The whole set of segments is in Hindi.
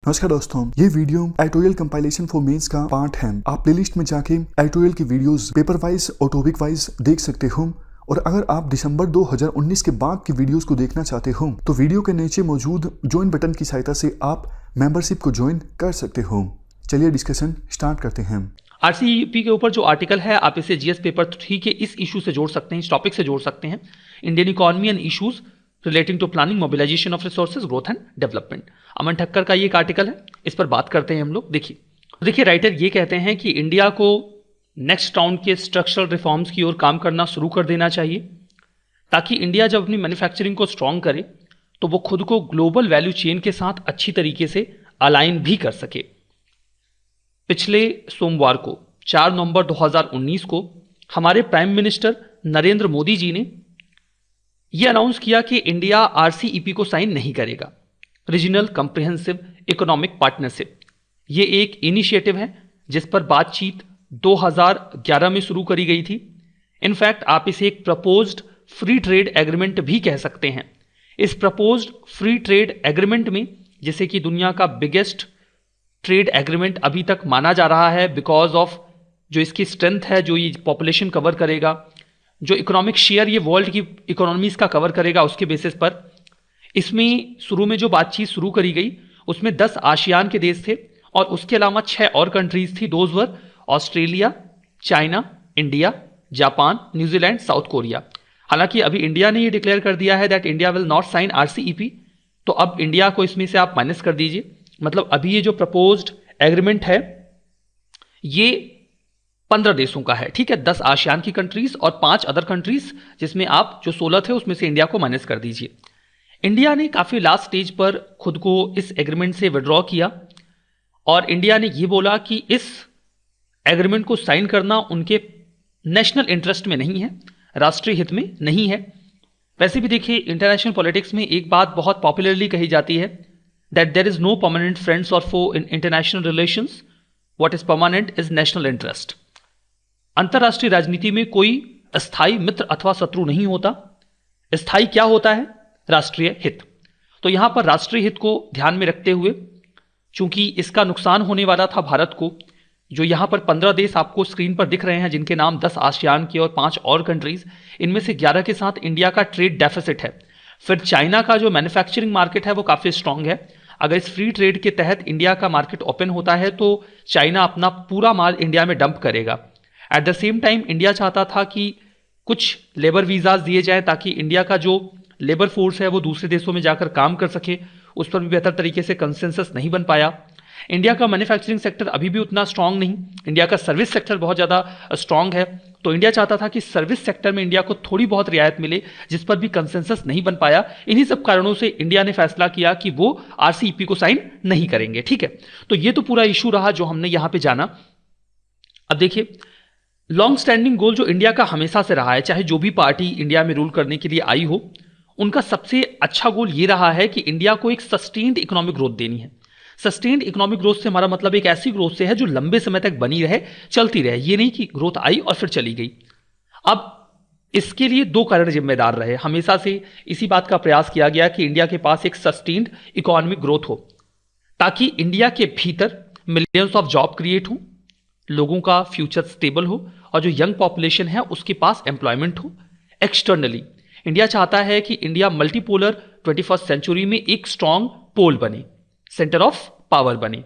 नमस्कार दोस्तों, ये video editorial compilation for mains का पार्ट है। आप प्लेलिस्ट में जाके एडिटोरियल की वीडियोस पेपर वाइज और टॉपिक वाइज देख सकते हो। और अगर आप दिसंबर 2019 के बाद की वीडियोस को देखना चाहते हो तो वीडियो के नीचे मौजूद ज्वाइन बटन की सहायता से आप मेंबरशिप को ज्वाइन कर सकते हो। चलिए डिस्कशन स्टार्ट करते हैं। आरसीईपी के ऊपर जो आर्टिकल है आप इसे जीएस पेपर 3 के इस इशू से जोड़ सकते हैं, इस टॉपिक से जोड़ सकते हैं, Indian economy and issues relating to planning mobilisation of resources growth and development. Aman Thakkar का ये एक आर्टिकल है, इस पर बात करते हैं हम लोग। देखिए राइटर ये कहते हैं कि इंडिया को नेक्स्ट राउंड के स्ट्रक्चरल रिफॉर्म्स की ओर काम करना शुरू कर देना चाहिए ताकि इंडिया जब अपनी मैन्युफैक्चरिंग को स्ट्रांग करे तो वो खुद को ग्लोबल वैल्यू चेन के साथ अच्छी तरीके से अलाइन भी कर सके। पिछले सोमवार को 4 नवंबर 2019 को हमारे प्राइम मिनिस्टर नरेंद्र मोदी जी ने यह अनाउंस किया कि इंडिया आरसीईपी को साइन नहीं करेगा, रीजनल कंप्रिहेंसिव इकोनॉमिक पार्टनरशिप। ये एक इनिशिएटिव है जिस पर बातचीत 2011 में शुरू करी गई थी। इनफैक्ट आप इसे एक प्रपोज्ड फ्री ट्रेड एग्रीमेंट भी कह सकते हैं। इस प्रपोज्ड फ्री ट्रेड एग्रीमेंट में, जिसे कि दुनिया का बिगेस्ट ट्रेड एग्रीमेंट अभी तक माना जा रहा है बिकॉज ऑफ जो इसकी स्ट्रेंथ है, जो ये पॉपुलेशन कवर करेगा, जो इकोनॉमिक शेयर ये वर्ल्ड की इकोनॉमीज का कवर करेगा, उसके बेसिस पर इसमें शुरू में जो बातचीत शुरू करी गई उसमें 10 आसियान के देश थे और उसके अलावा 6 और कंट्रीज थी। Those were Australia, China, India, Japan, New Zealand, South Korea. हालांकि अभी इंडिया ने ये डिक्लेयर कर दिया है that India will not sign RCEP, तो अब इंडिया को इसमें से आप माइनस कर दीजिए। मतलब अभी ये जो प्रपोज्ड एग्रीमेंट है ये 15 देशों का है, ठीक है, 10 आसियान की कंट्रीज और 5 अदर कंट्रीज, जिसमें आप जो 16 थे उसमें से इंडिया को माइनस कर दीजिए। इंडिया ने काफी लास्ट स्टेज पर खुद को इस एग्रीमेंट से विड्रॉ किया और इंडिया ने यह बोला कि इस एग्रीमेंट को साइन करना उनके नेशनल इंटरेस्ट में नहीं है, राष्ट्रीय हित में नहीं है। वैसे भी देखिए इंटरनेशनल पॉलिटिक्स में एक बात बहुत पॉपुलरली कही जाती है that there is no permanent friends और foes in international relations, what is permanent is national interest. अंतरराष्ट्रीय राजनीति में कोई अस्थायी मित्र अथवा शत्रु नहीं होता, स्थायी क्या होता है? राष्ट्रीय हित। तो यहां पर राष्ट्रीय हित को ध्यान में रखते हुए, चूंकि इसका नुकसान होने वाला था भारत को, जो यहां पर 15 देश आपको स्क्रीन पर दिख रहे हैं जिनके नाम 10 आसियान के और 5 और कंट्रीज, इनमें से 11 के साथ इंडिया का ट्रेड डेफिसिट है। फिर चाइना का जो मैन्युफैक्चरिंग मार्केट है वो काफी स्ट्रांग है। अगर इस फ्री ट्रेड के तहत इंडिया का मार्केट ओपन होता है तो चाइना अपना पूरा माल इंडिया में डंप करेगा। At the same time India चाहता था कि कुछ लेबर वीजाज दिए जाए ताकि इंडिया का जो लेबर फोर्स है वो दूसरे देशों में जाकर काम कर सके। उस पर भी बेहतर तरीके से कंसेंसस नहीं बन पाया। इंडिया का मैन्युफैक्चरिंग सेक्टर अभी भी उतना स्ट्रांग नहीं, इंडिया का सर्विस सेक्टर बहुत ज़्यादा स्ट्रांग है। तो इंडिया चाहता था कि सर्विस सेक्टर में इंडिया को थोड़ी बहुत रियायत मिले, जिस पर भी कंसेंसस नहीं बन पाया। इन्हीं सब कारणों से इंडिया ने फैसला किया कि वो आरसीईपी को साइन नहीं करेंगे, ठीक है। तो ये तो पूरा इशू रहा जो हमने यहां पे जाना। अब देखिए लॉन्ग स्टैंडिंग गोल जो इंडिया का हमेशा से रहा है, चाहे जो भी पार्टी इंडिया में रूल करने के लिए आई हो, उनका सबसे अच्छा गोल ये रहा है कि इंडिया को एक सस्टेन्ड इकोनॉमिक ग्रोथ देनी है। सस्टेन्ड इकोनॉमिक ग्रोथ से हमारा मतलब एक ऐसी ग्रोथ से है जो लंबे समय तक बनी रहे, चलती रहे। ये नहीं कि ग्रोथ आई और फिर चली गई। अब इसके लिए 2 कारण जिम्मेदार रहे। हमेशा से इसी बात का प्रयास किया गया कि इंडिया के पास एक सस्टेन्ड इकोनॉमिक ग्रोथ हो ताकि इंडिया के भीतर मिलियंस ऑफ जॉब क्रिएट हो, लोगों का फ्यूचर स्टेबल हो और जो यंग पॉपुलेशन है उसके पास एम्प्लॉयमेंट हो। एक्सटर्नली इंडिया चाहता है कि इंडिया मल्टीपोलर 21st सेंचुरी में एक स्ट्रांग पोल बने, सेंटर ऑफ पावर बने।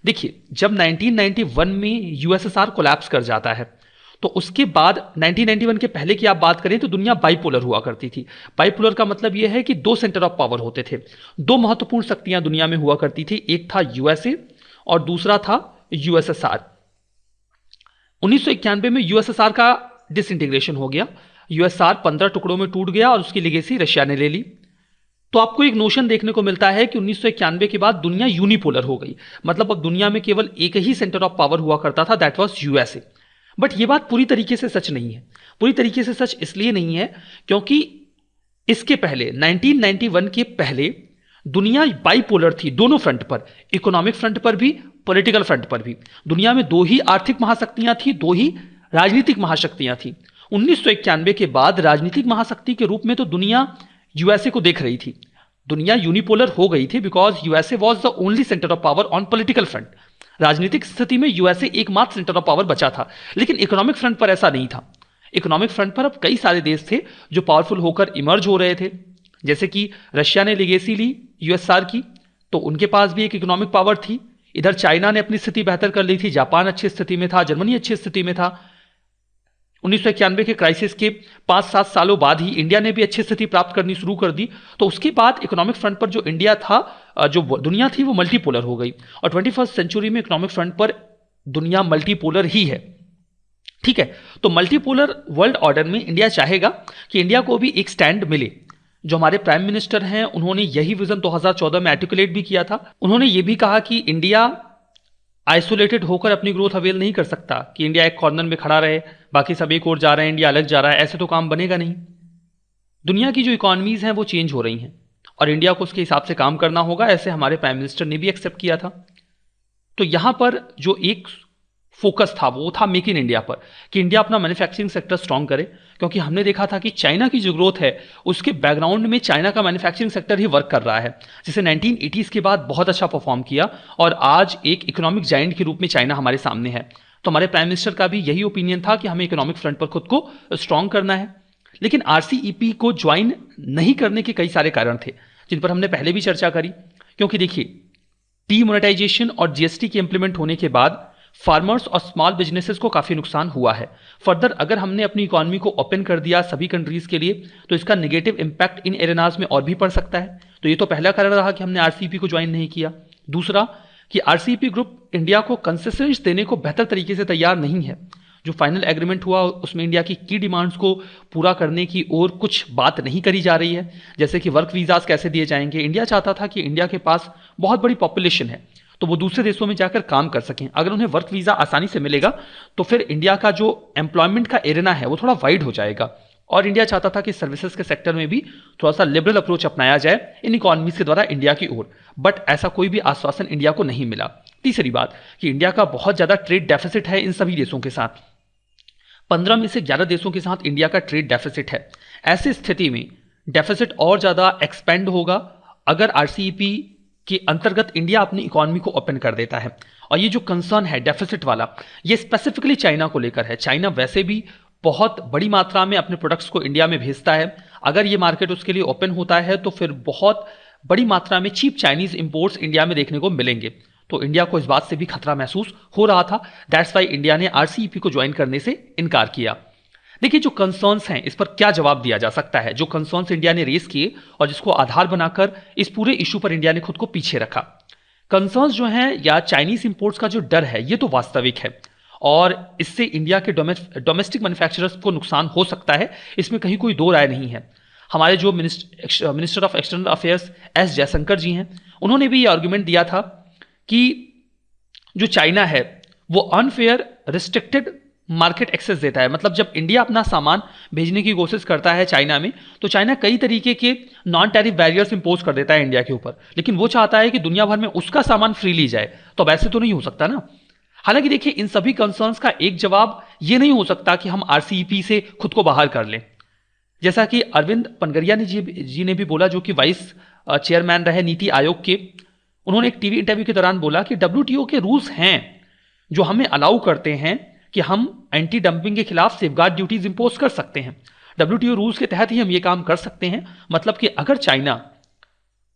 देखिए जब 1991 में यूएसएसआर कोलैप्स कर जाता है तो उसके बाद 1991 के पहले की आप बात करें तो दुनिया बाइपोलर हुआ करती थी। बाइपोलर का मतलब यह है कि 2 सेंटर ऑफ पावर होते थे, 2 महत्वपूर्ण शक्तियां दुनिया में हुआ करती थी, एक था यूएसए और दूसरा था यूएसएसआर। 1991 में यूएसएसआर का डिसइंटीग्रेशन हो गया, यूएसएसआर 15 टुकड़ों में टूट गया और उसकी लेगेसी रशिया ने ले ली। तो आपको एक नोशन देखने को मिलता है कि 1991 के बाद दुनिया यूनिपोलर हो गई। मतलब अब दुनिया में केवल एक ही सेंटर ऑफ पावर हुआ करता था, दैट वाज यूएसए। बट ये बात पूरी तरीके से सच नहीं है। पूरी तरीके से सच इसलिए नहीं है क्योंकि इसके पहले 1991 के पहले दुनिया बाइपोलर थी, दोनों फ्रंट पर, इकोनॉमिक फ्रंट पर भी, पॉलिटिकल फ्रंट पर भी। दुनिया में 2 ही आर्थिक महाशक्तियां थी, 2 ही राजनीतिक महाशक्तियां थी। 1991 के बाद राजनीतिक महाशक्ति के रूप में तो दुनिया यूएसए को देख रही थी, दुनिया यूनिपोलर हो गई थी because USA was the only centre of power on political front. राजनीतिक स्थिति में यूएसए एकमात्र सेंटर ऑफ पावर बचा था, लेकिन इकोनॉमिक फ्रंट पर ऐसा नहीं था। इकोनॉमिक फ्रंट पर अब कई सारे देश थे जो पावरफुल होकर इमर्ज हो रहे थे, जैसे कि रशिया ने लेगेसी ली यूएसआर की, तो उनके पास भी एक इकोनॉमिक पावर थी। इधर चाइना ने अपनी स्थिति बेहतर कर ली थी, जापान अच्छी स्थिति में था, जर्मनी अच्छी स्थिति में था। 1991 के क्राइसिस के 5-7 सालों बाद ही इंडिया ने भी अच्छी स्थिति प्राप्त करनी शुरू कर दी। तो उसके बाद इकोनॉमिक फ्रंट पर जो इंडिया था, जो दुनिया थी, वो मल्टीपोलर हो गई। और 21st सेंचुरी में इकोनॉमिक फ्रंट पर दुनिया मल्टीपोलर ही है। ठीक है, तो मल्टीपोलर वर्ल्ड ऑर्डर में इंडिया चाहेगा कि इंडिया को भी एक स्टैंड मिले। जो हमारे प्राइम मिनिस्टर हैं, उन्होंने यही विजन 2014 में आर्टिकुलेट भी किया था। उन्होंने ये भी कहा कि इंडिया आइसोलेटेड होकर अपनी ग्रोथ अवेल नहीं कर सकता, कि इंडिया एक कॉर्नर में खड़ा रहे, बाकी सब एक और जा रहे हैं, इंडिया अलग जा रहा है, ऐसे तो काम बनेगा नहीं। दुनिया की जो इकोनॉमीज हैं वो चेंज हो रही हैं और इंडिया को उसके हिसाब से काम करना होगा, ऐसे हमारे प्राइम मिनिस्टर ने भी एक्सेप्ट किया था। तो यहां पर जो एक फोकस था वो था मेक इन इंडिया पर, कि इंडिया अपना मैन्युफैक्चरिंग सेक्टर स्ट्रांग करे, क्योंकि हमने देखा था कि चाइना की जो ग्रोथ है उसके बैकग्राउंड में चाइना का मैन्युफैक्चरिंग सेक्टर ही वर्क कर रहा है, जिसे 1980s के बाद बहुत अच्छा परफॉर्म किया और आज एक इकोनॉमिक जायंट के रूप में चाइना हमारे सामने है। तो हमारे प्राइम मिनिस्टर का भी यही ओपिनियन था कि हमें इकोनॉमिक फ्रंट पर खुद को स्ट्रांग करना है। लेकिन आरसीईपी को ज्वाइन नहीं करने के कई सारे कारण थे, जिन पर हमने पहले भी चर्चा करी। क्योंकि देखिए, डीमोनेटाइजेशन और जीएसटी के इंप्लीमेंट होने के बाद फार्मर्स और स्मॉल बिजनेसेस को काफी नुकसान हुआ है। फर्दर अगर हमने अपनी इकोनॉमी को ओपन कर दिया सभी कंट्रीज के लिए, तो इसका नेगेटिव इंपैक्ट इन एरेनाज में और भी पड़ सकता है। तो ये तो पहला कारण रहा कि हमने आरसीईपी को ज्वाइन नहीं किया। दूसरा कि आरसीईपी ग्रुप इंडिया को कंसेशंस देने को बेहतर तरीके से तैयार नहीं है। जो फाइनल एग्रीमेंट हुआ उसमें इंडिया की डिमांड्स को पूरा करने की और कुछ बात नहीं करी जा रही है, जैसे कि वर्क वीजास कैसे दिए जाएंगे। इंडिया चाहता था कि इंडिया के पास बहुत बड़ी पॉपुलेशन है, तो वो दूसरे देशों में जाकर काम कर सकें। अगर उन्हें वर्क वीजा आसानी से मिलेगा तो फिर इंडिया का जो एम्प्लॉयमेंट का एरिना है वो थोड़ा वाइड हो जाएगा। और इंडिया चाहता था कि सर्विसेज के सेक्टर में भी थोड़ा सा लिबरल अप्रोच अपनाया जाए इन इकोनॉमीज के द्वारा इंडिया की ओर, बट ऐसा कोई भी आश्वासन इंडिया को नहीं मिला। तीसरी बात कि इंडिया का बहुत ज्यादा ट्रेड डेफिसिट है इन सभी देशों के साथ। 15 में से 11 देशों के साथ इंडिया का ट्रेड डेफिसिट है। ऐसी स्थिति में डेफिसिट और ज्यादा एक्सपेंड होगा अगर आरसीईपी के अंतर्गत इंडिया अपनी इकोनॉमी को ओपन कर देता है। और ये जो कंसर्न है डेफिसिट वाला, ये स्पेसिफिकली चाइना को लेकर है। चाइना वैसे भी बहुत बड़ी मात्रा में अपने प्रोडक्ट्स को इंडिया में भेजता है। अगर ये मार्केट उसके लिए ओपन होता है तो फिर बहुत बड़ी मात्रा में चीप चाइनीज इंपोर्ट्स इंडिया में देखने को मिलेंगे। तो इंडिया को इस बात से भी खतरा महसूस हो रहा था। दैट्स वाई इंडिया ने आरसीईपी को ज्वाइन करने से इनकार किया। देखिए, जो कंसर्न्स हैं इस पर क्या जवाब दिया जा सकता है। जो कंसर्न्स इंडिया ने रेस किए और जिसको आधार बनाकर इस पूरे इशू पर इंडिया ने खुद को पीछे रखा। कंसर्न्स जो हैं या चाइनीज इंपोर्ट्स का जो डर है ये तो वास्तविक है और इससे इंडिया के डोमेस्टिक मैन्युफैक्चरर्स को नुकसान हो सकता है, इसमें कहीं कोई दो राय नहीं है। हमारे जो minister of external affairs S Jaishankar ji हैं, उन्होंने भी ये आर्गुमेंट दिया था कि जो चाइना है वो अनफेयर रिस्ट्रिक्टेड मार्केट एक्सेस देता है। मतलब जब इंडिया अपना सामान भेजने की कोशिश करता है चाइना में, तो चाइना कई तरीके के नॉन टैरिफ बैरियर्स इंपोज कर देता है इंडिया के ऊपर, लेकिन वो चाहता है कि दुनिया भर में उसका सामान फ्रीली जाए। तो अब ऐसे तो नहीं हो सकता ना। हालांकि देखिए, इन सभी कंसर्न्स का एक जवाब ये नहीं हो सकता कि हम आरसीईपी से खुद को बाहर कर लें। जैसा कि अरविंद पनगरिया जी ने भी बोला, जो कि वाइस चेयरमैन रहे नीति आयोग के। उन्होंने एक टीवी इंटरव्यू के दौरान बोला कि डब्ल्यूटीओ के रूल्स हैं जो हमें अलाउ करते हैं कि हम एंटी डंपिंग के खिलाफ सेफगार्ड ड्यूटीज इंपोज कर सकते हैं। डब्ल्यूटीओ रूल्स के तहत ही हम ये काम कर सकते हैं। मतलब कि अगर चाइना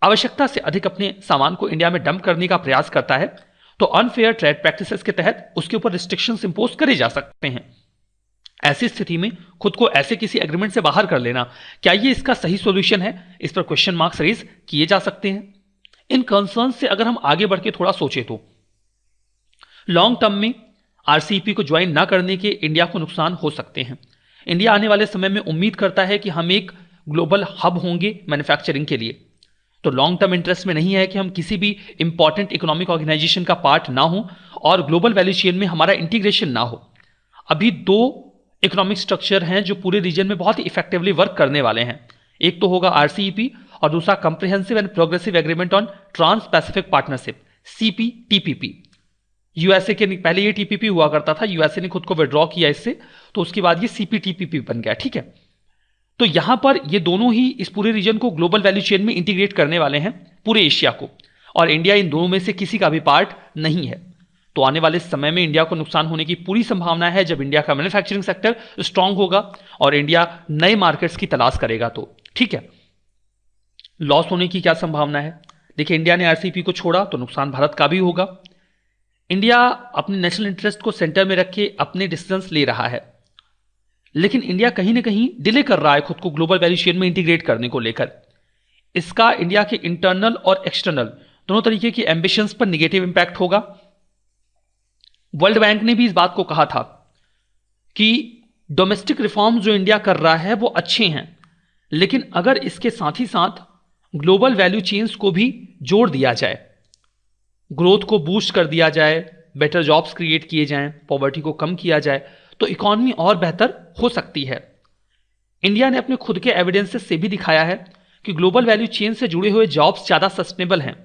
आवश्यकता से अधिक अपने सामान को इंडिया में डंप करने का प्रयास करता है तो अनफेयर ट्रेड प्रैक्टिसेस के तहत उसके ऊपर रिस्ट्रिक्शंस इंपोज करे जा सकते हैं। ऐसी स्थिति में खुद को ऐसे किसी एग्रीमेंट से बाहर कर लेना, क्या ये इसका सही सॉल्यूशन है? इस पर क्वेश्चन मार्क्स रेज किए जा सकते हैं। इन कंसर्न से अगर हम आगे बढ़ के थोड़ा सोचे तो लॉन्ग टर्म में आरसीईपी को ज्वाइन ना करने के इंडिया को नुकसान हो सकते हैं। इंडिया आने वाले समय में उम्मीद करता है कि हम एक ग्लोबल हब होंगे मैन्युफैक्चरिंग के लिए। तो लॉन्ग टर्म इंटरेस्ट में नहीं है कि हम किसी भी इंपॉर्टेंट इकोनॉमिक ऑर्गेनाइजेशन का पार्ट ना हो और ग्लोबल वैल्यू चेन में हमारा इंटीग्रेशन ना हो। अभी दो इकोनॉमिक स्ट्रक्चर हैं जो पूरे रीजन में बहुत ही इफेक्टिवली वर्क करने वाले हैं। एक तो होगा आरसीईपी और दूसरा comprehensive and progressive agreement on trans Pacific partnership, CPTPP. USA के पहले ये टीपीपी हुआ करता था, यूएसए ने खुद को विड्रॉ किया इससे, तो उसके बाद ये सीपीटीपीपी बन गया। ठीक है, तो यहां पर ये दोनों ही इस पूरे रीजन को ग्लोबल वैल्यू चेन में इंटीग्रेट करने वाले हैं, पूरे एशिया को, और इंडिया इन दोनों में से किसी का भी पार्ट नहीं है। तो आने वाले समय में इंडिया को नुकसान होने की पूरी संभावना है जब इंडिया का मैन्युफैक्चरिंग सेक्टर स्ट्रांग होगा और इंडिया नए मार्केट्स की तलाश करेगा। तो ठीक है, लॉस होने की क्या संभावना है? देखिए, इंडिया ने आरसीईपी को छोड़ा तो नुकसान भारत का भी होगा। इंडिया अपने नेशनल इंटरेस्ट को सेंटर में रख के अपने डिसीजंस ले रहा है, लेकिन इंडिया कहीं ना कहीं डिले कर रहा है खुद को ग्लोबल वैल्यू चेन में इंटीग्रेट करने को लेकर। इसका इंडिया के इंटरनल और एक्सटर्नल दोनों तरीके की एम्बिशंस पर निगेटिव इंपैक्ट होगा। वर्ल्ड बैंक ने भी इस बात को कहा था कि डोमेस्टिक रिफॉर्म्स जो इंडिया कर रहा है वो अच्छे हैं, लेकिन अगर इसके साथ ही साथ ग्लोबल वैल्यू चेन्स को भी जोड़ दिया जाए, ग्रोथ को बूस्ट कर दिया जाए, बेटर जॉब्स क्रिएट किए जाएं, पॉवर्टी को कम किया जाए, तो इकॉनमी और बेहतर हो सकती है। इंडिया ने अपने खुद के एविडेंसेस से भी दिखाया है कि ग्लोबल वैल्यू चेन से जुड़े हुए जॉब्स ज्यादा सस्टेनेबल हैं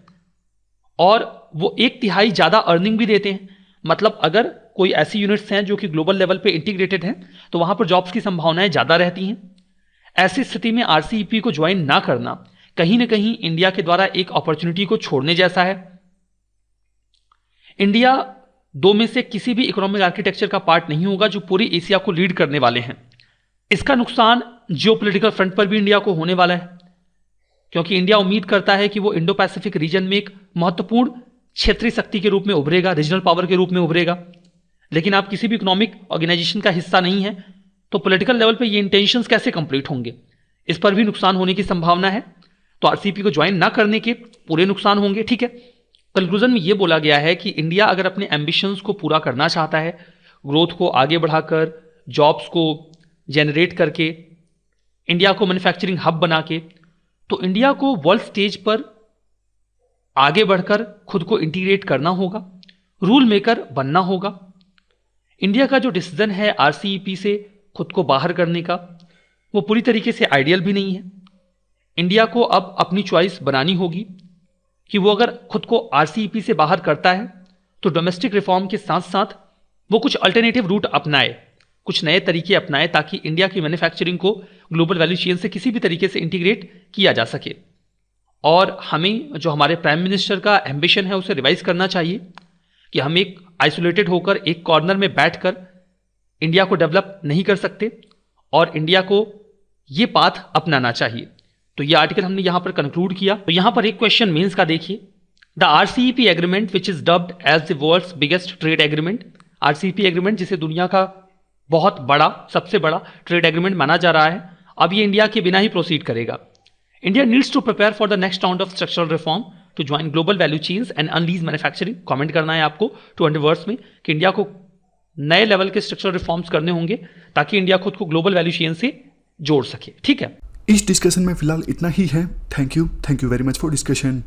और वो 1/3 ज्यादा अर्निंग भी देते हैं। मतलब अगर कोई ऐसी यूनिट्स हैं जो कि ग्लोबल लेवल पे इंटीग्रेटेड हैं तो वहां पर जॉब्स की संभावनाएं ज्यादा रहती हैं। ऐसी स्थिति में आरसीईपी को ज्वाइन ना करना कहीं ना कहीं इंडिया के द्वारा एक अपॉर्चुनिटी को छोड़ने जैसा है। इंडिया दो में से किसी भी इकोनॉमिक आर्किटेक्चर का पार्ट नहीं होगा जो पूरी एशिया को लीड करने वाले हैं। इसका नुकसान जियोपॉलिटिकल फ्रंट पर भी इंडिया को होने वाला है, क्योंकि इंडिया उम्मीद करता है कि वो इंडो पैसिफिक रीजन में एक महत्वपूर्ण क्षेत्रीय शक्ति के रूप में उभरेगा, रीजनल पावर के रूप में उभरेगा। लेकिन आप किसी भी इकोनॉमिक ऑर्गेनाइजेशन का हिस्सा नहीं है तो पॉलिटिकल लेवल पे ये इंटेंशंस कैसे कंप्लीट होंगे, इस पर भी नुकसान होने की संभावना है। तो आरसीईपी को ज्वाइन ना करने के पूरे नुकसान होंगे। ठीक है, कंक्लूजन में ये बोला गया है कि इंडिया अगर अपने एम्बिशंस को पूरा करना चाहता है, ग्रोथ को आगे बढ़ाकर, जॉब्स को जनरेट करके, इंडिया को मैन्युफैक्चरिंग हब बना के, तो इंडिया को वर्ल्ड स्टेज पर आगे बढ़कर खुद को इंटीग्रेट करना होगा, रूल मेकर बनना होगा। इंडिया का जो डिसीजन है आरसीईपी से खुद को बाहर करने का, वो पूरी तरीके से आइडियल भी नहीं है। इंडिया को अब अपनी चॉइस बनानी होगी कि वो अगर खुद को आरसीईपी से बाहर करता है तो डोमेस्टिक रिफॉर्म के साथ साथ वो कुछ अल्टरनेटिव रूट अपनाए, कुछ नए तरीके अपनाए, ताकि इंडिया की मैन्युफैक्चरिंग को ग्लोबल वैल्यू चेन से किसी भी तरीके से इंटीग्रेट किया जा सके। और हमें जो हमारे प्राइम मिनिस्टर का एम्बिशन है उसे रिवाइज करना चाहिए कि हम एक आइसोलेटेड होकर एक कॉर्नर में बैठकर इंडिया को डेवलप नहीं कर सकते और इंडिया को ये पाथ अपनाना चाहिए। तो ये आर्टिकल हमने यहां पर कंक्लूड किया। तो यहां पर एक क्वेश्चन मेंस का देखिए, the RCEP agreement which is dubbed as the world's biggest trade agreement. RCEP agreement जिसे दुनिया का बहुत बड़ा, सबसे बड़ा ट्रेड एग्रीमेंट माना जा रहा है, अब ये इंडिया के बिना ही प्रोसीड करेगा। India needs to prepare for the next round of structural reform to join global value chains and unleash manufacturing. Comment करना है आपको 200 वर्ड्स में कि इंडिया को नए लेवल के स्ट्रक्चरल रिफॉर्म्स करने होंगे ताकि इंडिया खुद को ग्लोबल वैल्यू चेन से जोड़ सके। ठीक है, इस डिस्कशन में फिलहाल इतना ही है। Thank you very much for discussion.